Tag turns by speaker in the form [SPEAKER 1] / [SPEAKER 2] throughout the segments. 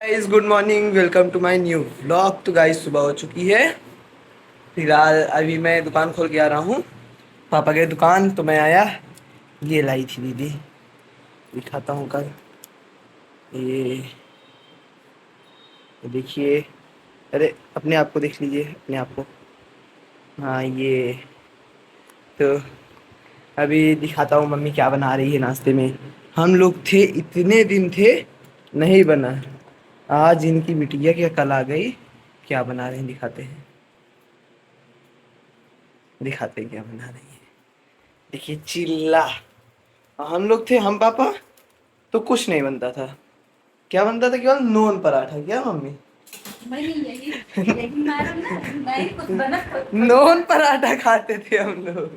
[SPEAKER 1] Guys good morning, welcome to my new blog. तो guys सुबह हो चुकी है। फिलहाल अभी मैं दुकान खोल के आ रहा हूँ। पापा गए दुकान तो मैं आया। ये लाई थी दीदी, दिखाता हूँ कल। ये देखिए। अरे अपने आप को देख लीजिए, अपने आप को। हाँ ये तो अभी दिखाता हूँ मम्मी क्या बना रही है नाश्ते में। हम लोग थे इतने दिन थे नहीं बना। आज इनकी बिटिया क्या कल आ गई। क्या बना रहे हैं दिखाते हैं, दिखाते हैं क्या बना रही है। देखिए चिल्ला। हम लोग थे, हम पापा तो कुछ नहीं बनता था। क्या बनता था? केवल नॉन पराठा। क्या मम्मी? नॉन पराठा खाते थे हम लोग।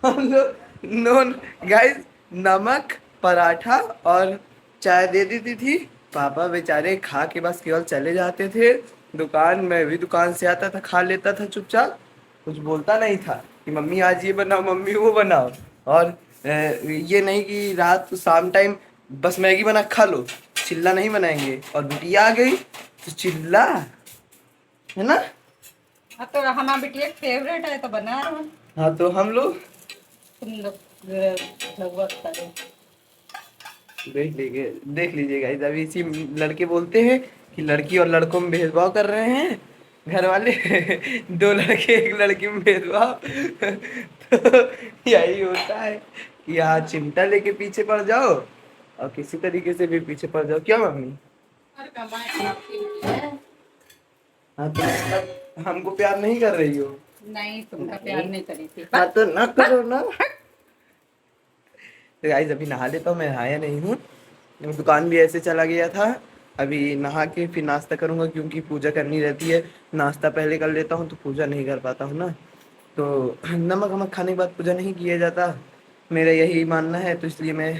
[SPEAKER 1] हम लोग नॉन। गाइस नमक पराठा और चाय दे देती थी। पापा बेचारे खा के बस केवल चले जाते थे दुकान। मैं भी दुकान से आता था, खा लेता था चुपचाप। कुछ बोलता नहीं था कि मम्मी आज ये बनाओ, मम्मी वो बनाओ। और ये नहीं कि रात को शाम टाइम बस मैगी बना खा लो। चिल्ला नहीं बनाएंगे। और बिटिया आ गई तो चिल्ला, है ना।
[SPEAKER 2] हाँ तो हमारा बिटिया फेवरेट है तो बना रहा हूँ।
[SPEAKER 1] हाँ तो हम लोग
[SPEAKER 2] तुम लोग लगभग करो।
[SPEAKER 1] देख लीजिए गाइस। अभी इसी लड़के बोलते हैं कि लड़की और लड़कों में भेदभाव कर रहे हैं घर वाले। दो लड़के एक लड़की में भेदभाव। तो यही होता है कि यहाँ चिमटा लेके पीछे पड़ जाओ और किसी तरीके से भी पीछे पड़ जाओ। क्या मम्मी?
[SPEAKER 2] और कमाई आपकी है।
[SPEAKER 1] हाँ तो मतलब हमको प्यार नहीं कर रही हो?
[SPEAKER 2] नहीं तुमका प्यार नहीं करी थी।
[SPEAKER 1] हाँ तो ना करो ना। तो गाइस अभी नहा लेता हूँ। मैं नहाया नहीं हूँ, दुकान भी ऐसे चला गया था। अभी नहा के फिर नाश्ता करूँगा क्योंकि पूजा करनी रहती है। नाश्ता पहले कर लेता हूँ तो पूजा नहीं कर पाता हूँ ना। तो नमक वमक खाने के बाद पूजा नहीं किया जाता, मेरा यही मानना है। तो इसलिए मैं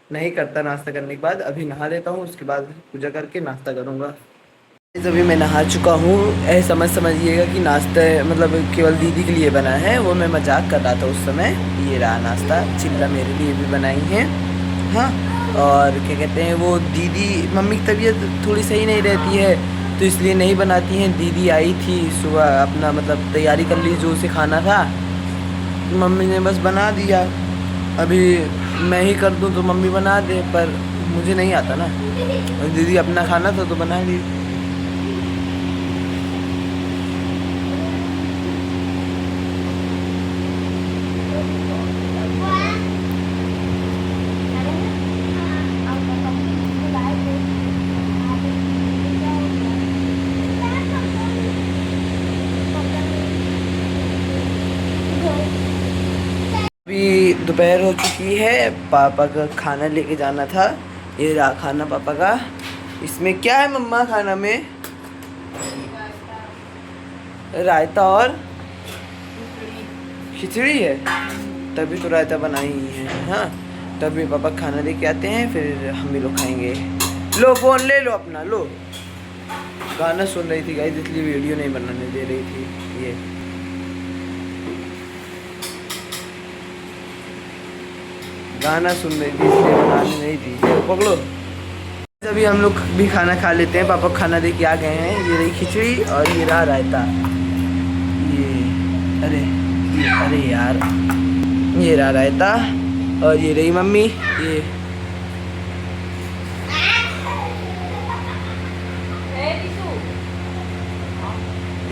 [SPEAKER 1] नहीं करता नाश्ता करने के बाद। अभी नहा लेता हूँ, उसके बाद पूजा करके नाश्ता करूँगा। अभी मैं नहा चुका हूँ। ऐसा मत समझिएगा कि नाश्ता मतलब केवल दीदी के लिए बना है, वो मैं मजाक कर रहा था उस समय। ये रहा नाश्ता, चिल्ला मेरे लिए भी बनाई है। हाँ और क्या कहते हैं, वो दीदी मम्मी की तबीयत थोड़ी सही नहीं रहती है तो इसलिए नहीं बनाती हैं। दीदी आई थी सुबह, अपना मतलब तैयारी कर ली जो उसे खाना था, मम्मी ने बस बना दिया। अभी मैं ही कर दूँ तो मम्मी बना दे, पर मुझे नहीं आता ना। और दीदी अपना खाना था तो बना ली। अभी दोपहर हो चुकी है, पापा का खाना लेके जाना था। ये रहा खाना पापा का। इसमें क्या है मम्मा खाना में? रायता और खिचड़ी है। तभी तो रायता बनाई ही है। हाँ तभी पापा खाना लेके आते हैं, फिर हम भी लोग खाएंगे। लो फोन ले लो अपना, लो। गाना सुन रही थी गाइस, इसलिए वीडियो नहीं बनाने दे रही थी। ये गाना सुन रही थी इसलिए बनाने नहीं दी। पकड़ो। अभी हम लोग भी खाना खा लेते हैं। पापा खाना दे के आ गए हैं। ये रही खिचड़ी और ये रहा रायता। ये अरे अरे यार, ये रहा रायता और ये रही मम्मी। ये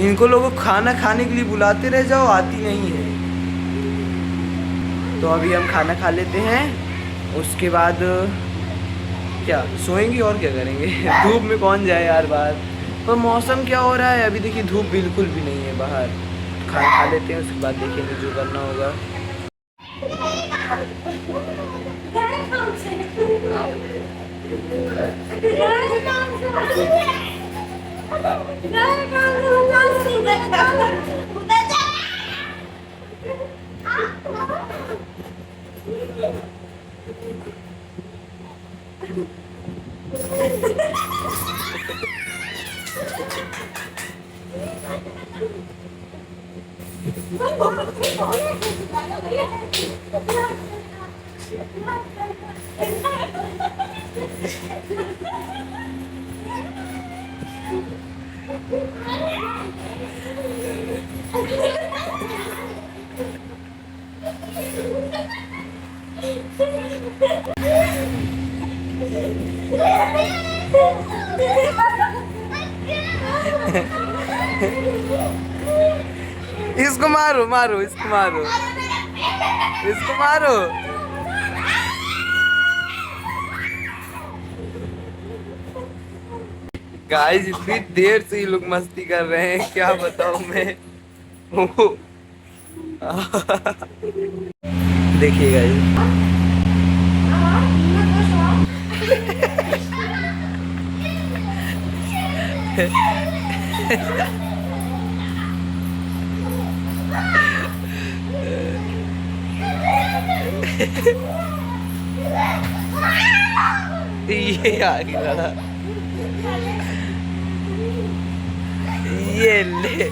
[SPEAKER 1] इनको लोगों को खाना खाने के लिए बुलाते रह जाओ, आती नहीं है। तो अभी हम खाना खा लेते हैं, उसके बाद क्या सोएंगे और क्या करेंगे। धूप में कौन जाए यार बाहर। पर मौसम क्या हो रहा है अभी, देखिए धूप बिल्कुल भी नहीं है बाहर। खाना खा लेते हैं, उसके बाद देखेंगे जो करना होगा। इसको मारो मारो, इसको मारो, इसको मारो। गाइस इतनी देर से ये लोग मस्ती कर रहे हैं, क्या बताऊं मैं। देखिए गाइस, ये आ गया, ये ले।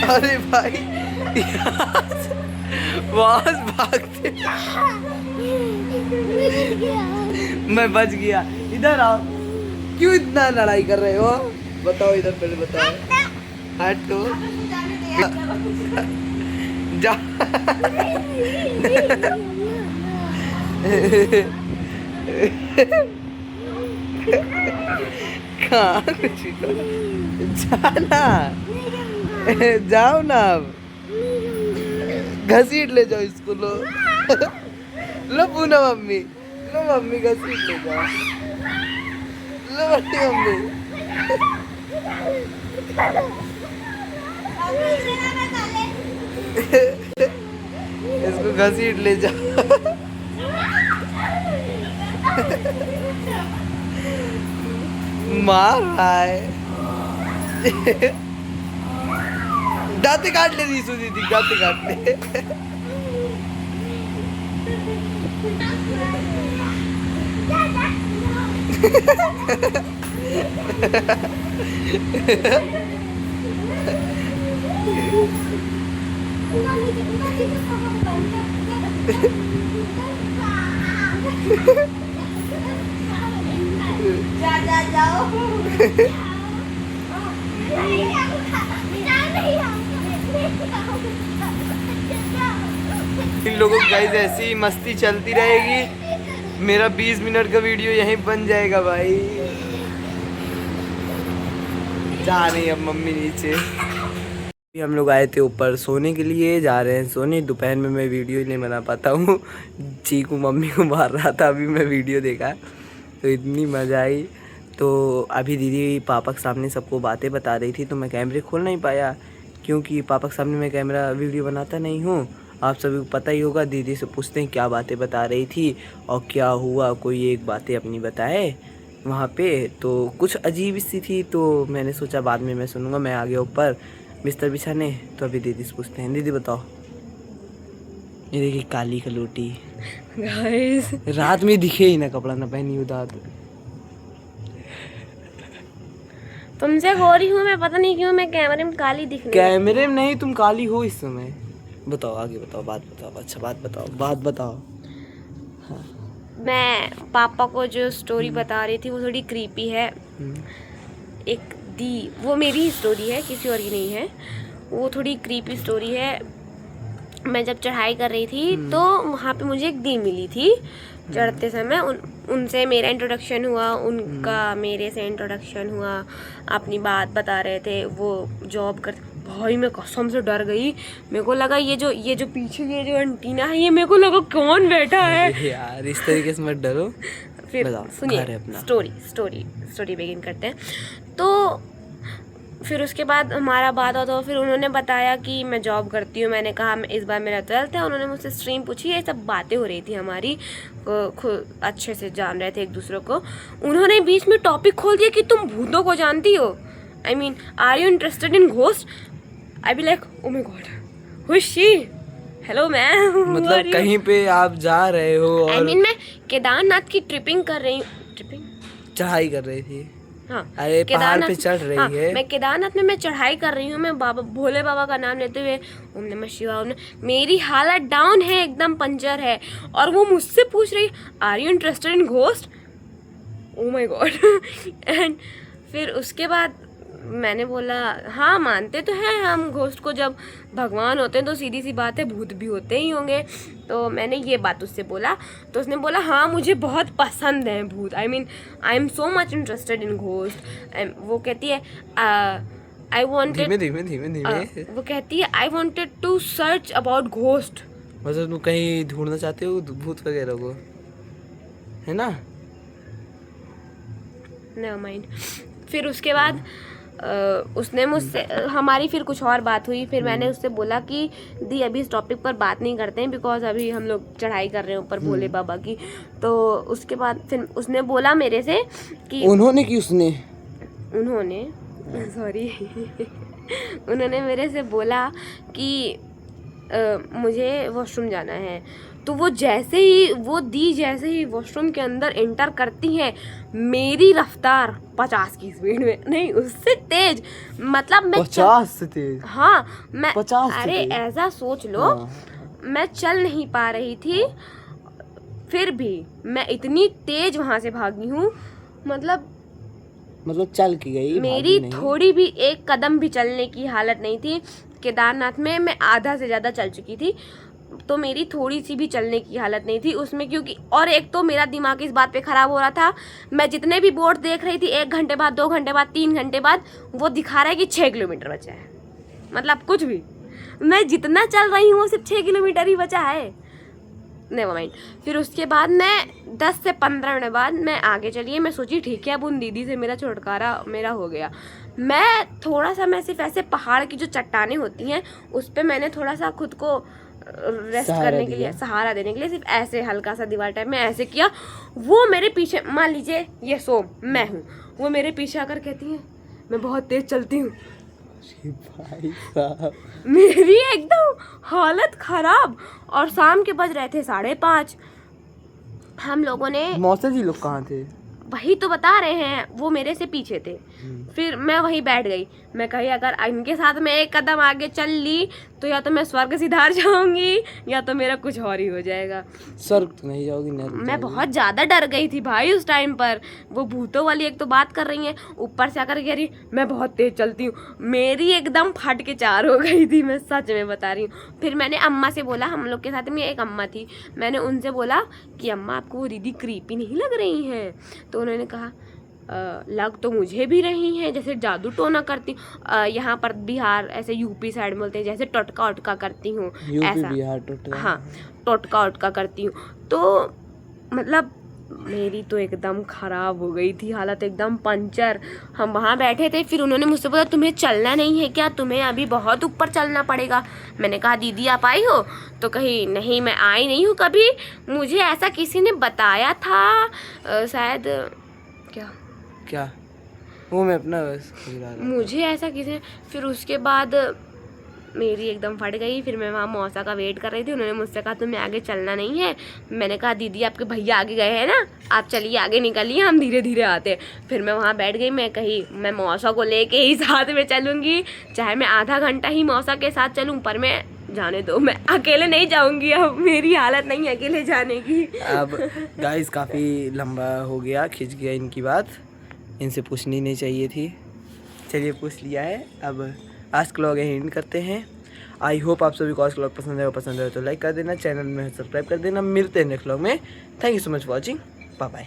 [SPEAKER 1] अरे भाई वहां से भागते, मैं बच गया। इधर आओ, क्यों इतना लड़ाई कर रहे हो? बताओ, इधर पहले बताओ। हटो जा। कहाँ जाना, जाओ ना, अब घसीट ले जाओ इसको। लो लो पूना मम्मी, लो मम्मी घसीट ले जाओ, लो बड़ी मम्मी। इसको घसीट ले जाओ। मार रहा है। दांत काट ले रीसू दीदी, दांत काट ले।
[SPEAKER 3] जाओ।
[SPEAKER 1] इन लोगों की गाइस ऐसी ही मस्ती चलती रहेगी। मेरा 20 मिनट का वीडियो यहीं बन जाएगा भाई। जा रही अब मम्मी नीचे। हम लोग आए थे ऊपर सोने के लिए, जा रहे हैं सोने। दोपहर में मैं वीडियो ही नहीं बना पाता हूँ, चीकू मम्मी को मार रहा था। अभी मैं वीडियो देखा तो इतनी मज़ा आई। तो अभी दीदी पापा के सामने सबको बातें बता रही थी, तो मैं कैमरे खोल नहीं पाया क्योंकि पापा के सामने मैं कैमरा वीडियो बनाता नहीं हूँ। आप सभी को पता ही होगा। दीदी से पूछते हैं क्या बातें बता रही थी और क्या हुआ, कोई एक बातें अपनी बताए वहाँ पे। तो कुछ अजीब सी थी, तो मैंने सोचा बाद में मैं सुनूंगा। मैं आ गया ऊपर बिस्तर बिछाने। तो अभी दीदी से पूछते हैं, दीदी बताओ। ये देखिए काली कलोटी
[SPEAKER 2] गाइस
[SPEAKER 1] रात में दिखे ही ना, कपड़ा ना पहनी उदार।
[SPEAKER 3] तुमसे गोरी हूँ मैं, पता नहीं क्यों मैं कैमरे में काली दिख रही हूँ।
[SPEAKER 1] कैमरे में नहीं, तुम काली हो इस समय। बताओ आगे, बताओ, बात बताओ। अच्छा बात बताओ, बात बताओ।
[SPEAKER 3] मैं पापा को जो स्टोरी बता रही थी वो थोड़ी क्रीपी है। एक दी, वो मेरी ही स्टोरी है, किसी और की नहीं है। वो थोड़ी क्रीपी स्टोरी है। मैं जब चढ़ाई कर रही थी तो वहाँ पे मुझे एक दी मिली थी। चढ़ते समय उनसे मेरा इंट्रोडक्शन हुआ, उनका मेरे से इंट्रोडक्शन हुआ। अपनी बात बता रहे थे, वो जॉब कर। भाई मैं कसम से डर गई। मेरे को लगा ये जो पीछे ये जो एंटीना है, ये मेरे को लगा कौन बैठा है।
[SPEAKER 1] यार इस तरीके से मत डरो।
[SPEAKER 3] फिर सुनिए स्टोरी बिगिन करते हैं। तो फिर उसके बाद हमारा बात होता, फिर उन्होंने बताया कि मैं जॉब करती हूँ। मैंने कहा इस बार मेरा 12th है। उन्होंने मुझसे स्ट्रीम पूछी, ये सब बातें हो रही थी हमारी, खुद अच्छे से जान रहे थे एक दूसरे को। उन्होंने बीच में टॉपिक खोल दिया कि तुम भूतों को जानती हो। I mean are you interested in ghost? I be like oh my god, who is she? Hello ma'am.
[SPEAKER 1] मतलब कहीं पे आप जा रहे हो और
[SPEAKER 3] आई मीन मैं केदारनाथ की ट्रिपिंग कर रही हूँ। ट्रिपिंग
[SPEAKER 1] चढ़ाई कर रही थी।
[SPEAKER 3] हाँ
[SPEAKER 1] अरे पहाड़ पे चढ़ रही
[SPEAKER 3] हाँ,
[SPEAKER 1] है।
[SPEAKER 3] मैं केदारनाथ में मैं चढ़ाई कर रही हूँ, मैं बाबा भोले बाबा का नाम लेते हुए ओम नमः शिवाय ओम नमः, मेरी हालत डाउन है, एकदम पंचर है, और वो मुझसे पूछ रही are you interested in ghost, oh my god. And फिर उसके बाद मैंने बोला हाँ मानते तो हैं हम घोस्ट को, जब भगवान होते हैं तो सीधी सी बात है भूत भी होते ही होंगे। तो मैंने ये बात उससे बोला, तो उसने बोला हाँ मुझे बहुत पसंद है भूत, I mean I am so much interested in ghost. वो कहती है आई वांटेड,
[SPEAKER 1] धीमे
[SPEAKER 3] वो कहती है I wanted to search about ghost.
[SPEAKER 1] मतलब तुम कहीं ढूंढना चाहते हो भूत वगैरह को, है ना?
[SPEAKER 3] Never mind. फिर उसके बाद उसने मुझसे हमारी फिर कुछ और बात हुई। फिर मैंने उससे बोला कि दी अभी इस टॉपिक पर बात नहीं करते हैं, बिकॉज अभी हम लोग चढ़ाई कर रहे हैं ऊपर भोले बाबा की। तो उसके बाद फिर उसने बोला मेरे से कि उन्होंने सॉरी उन्होंने मेरे से बोला कि मुझे वॉशरूम जाना है। तो वो जैसे ही वॉशरूम के अंदर एंटर करती हैं, मेरी रफ्तार 50 की स्पीड में, नहीं उससे तेज, मतलब मैं
[SPEAKER 1] 50 से तेज,
[SPEAKER 3] हाँ मैं
[SPEAKER 1] 50 से
[SPEAKER 3] अरे
[SPEAKER 1] तेज।
[SPEAKER 3] ऐसा सोच लो,
[SPEAKER 1] हाँ।
[SPEAKER 3] मैं चल नहीं पा रही थी, फिर भी मैं इतनी तेज वहां से भागी हूँ, मतलब
[SPEAKER 1] चल के गई,
[SPEAKER 3] मेरी थोड़ी भी एक कदम भी चलने की हालत नहीं थी। केदारनाथ में मैं आधा से ज़्यादा चल चुकी थी, तो मेरी थोड़ी सी भी चलने की हालत नहीं थी उसमें, क्योंकि और एक तो मेरा दिमाग इस बात पे ख़राब हो रहा था, मैं जितने भी बोर्ड देख रही थी 1 घंटे बाद, 2 घंटे बाद, 3 घंटे बाद, वो दिखा रहा है कि 6 किलोमीटर बचा है। मतलब कुछ भी, मैं जितना चल रही हूँ वो सिर्फ 6 किलोमीटर ही बचा है। Never mind. फिर उसके बाद मैं 10 से 15 मिनट बाद मैं आगे चली, मैं सोची ठीक है अब उन दीदी से मेरा छुटकारा मेरा हो गया। मैं थोड़ा सा, मैं सिर्फ ऐसे पहाड़ की जो चट्टानें होती हैं उस पर मैंने थोड़ा सा खुद को रेस्ट करने के लिए, सहारा देने के लिए सिर्फ ऐसे हल्का सा दीवार टाइप में ऐसे किया। वो मेरे पीछे, मान लीजिए ये सोम मैं हूँ, वो मेरे पीछे आकर कहती है मैं बहुत तेज चलती हूँ।
[SPEAKER 1] भाई साहब,
[SPEAKER 3] मेरी एकदम हालत खराब। और शाम के बज रहे थे 5:30। हम लोगों ने,
[SPEAKER 1] मौसा जी लोग कहाँ थे?
[SPEAKER 3] वही तो बता रहे हैं, वो मेरे से पीछे थे। फिर मैं वहीं बैठ गई, मैं कही अगर इनके साथ मैं एक कदम आगे चल ली तो या तो मैं स्वर्ग सिधार जाऊंगी या तो मेरा कुछ और ही हो जाएगा।
[SPEAKER 1] स्वर्ग तो नहीं जाओगी,
[SPEAKER 3] मैं बहुत ज़्यादा डर गई थी भाई उस टाइम पर। वो भूतों वाली एक तो बात कर रही हैं, ऊपर से आकर कह रही मैं बहुत तेज चलती हूँ। मेरी एकदम फट के 4 हो गई थी, मैं सच में बता रही हूँ। फिर मैंने अम्मा से बोला, हम लोग के साथ में एक अम्मा थी, मैंने उनसे बोला कि अम्मा आपको वो दीदी क्रीपी नहीं लग रही हैं? तो उन्होंने कहा लग तो मुझे भी रही हैं, जैसे जादू टोना करती यहाँ पर बिहार ऐसे यूपी साइड में बोलते हैं जैसे टोटका उटका करती हूँ, ऐसा
[SPEAKER 1] बिहार टोटका,
[SPEAKER 3] हाँ टोटका उटका करती हूँ। तो मतलब मेरी तो एकदम ख़राब हो गई थी हालत, एकदम पंचर। हम वहाँ बैठे थे, फिर उन्होंने मुझसे बोला तुम्हें चलना नहीं है क्या, तुम्हें अभी बहुत ऊपर चलना पड़ेगा। मैंने कहा दीदी आप आई हो? तो कही नहीं मैं आई नहीं हूँ कभी, मुझे ऐसा किसी ने बताया था शायद क्या
[SPEAKER 1] वो मैं अपना
[SPEAKER 3] मुझे ऐसा किसी। फिर उसके बाद मेरी एकदम फट गई। फिर मैं वहाँ मौसा का वेट कर रही थी, उन्होंने मुझसे कहा तुम्हें आगे चलना नहीं है। मैंने कहा दीदी आपके भैया आगे गए हैं ना, आप चलिए आगे निकलिए, हम धीरे धीरे आते हैं। फिर मैं वहाँ बैठ गई, मैं कही मैं मौसा को लेके ही साथ में चलूँगी, चाहे मैं आधा घंटा ही मौसा के साथ चलूँ, पर मैं जाने दो, मैं अकेले नहीं जाऊँगी। अब मेरी हालत नहीं है अकेले जाने की।
[SPEAKER 1] अब गाइस काफ़ी लंबा हो गया, खिंच गया इनकी बात, इनसे पूछनी नहीं चाहिए थी, चलिए पूछ लिया है। अब आज का व्लॉग एंड करते हैं। आई होप आप सभी को आज का व्लॉग पसंद आए तो लाइक कर देना, चैनल में सब्सक्राइब कर देना। मिलते हैं नेक्स्ट व्लॉग में। Thank you so much for watching, bye bye.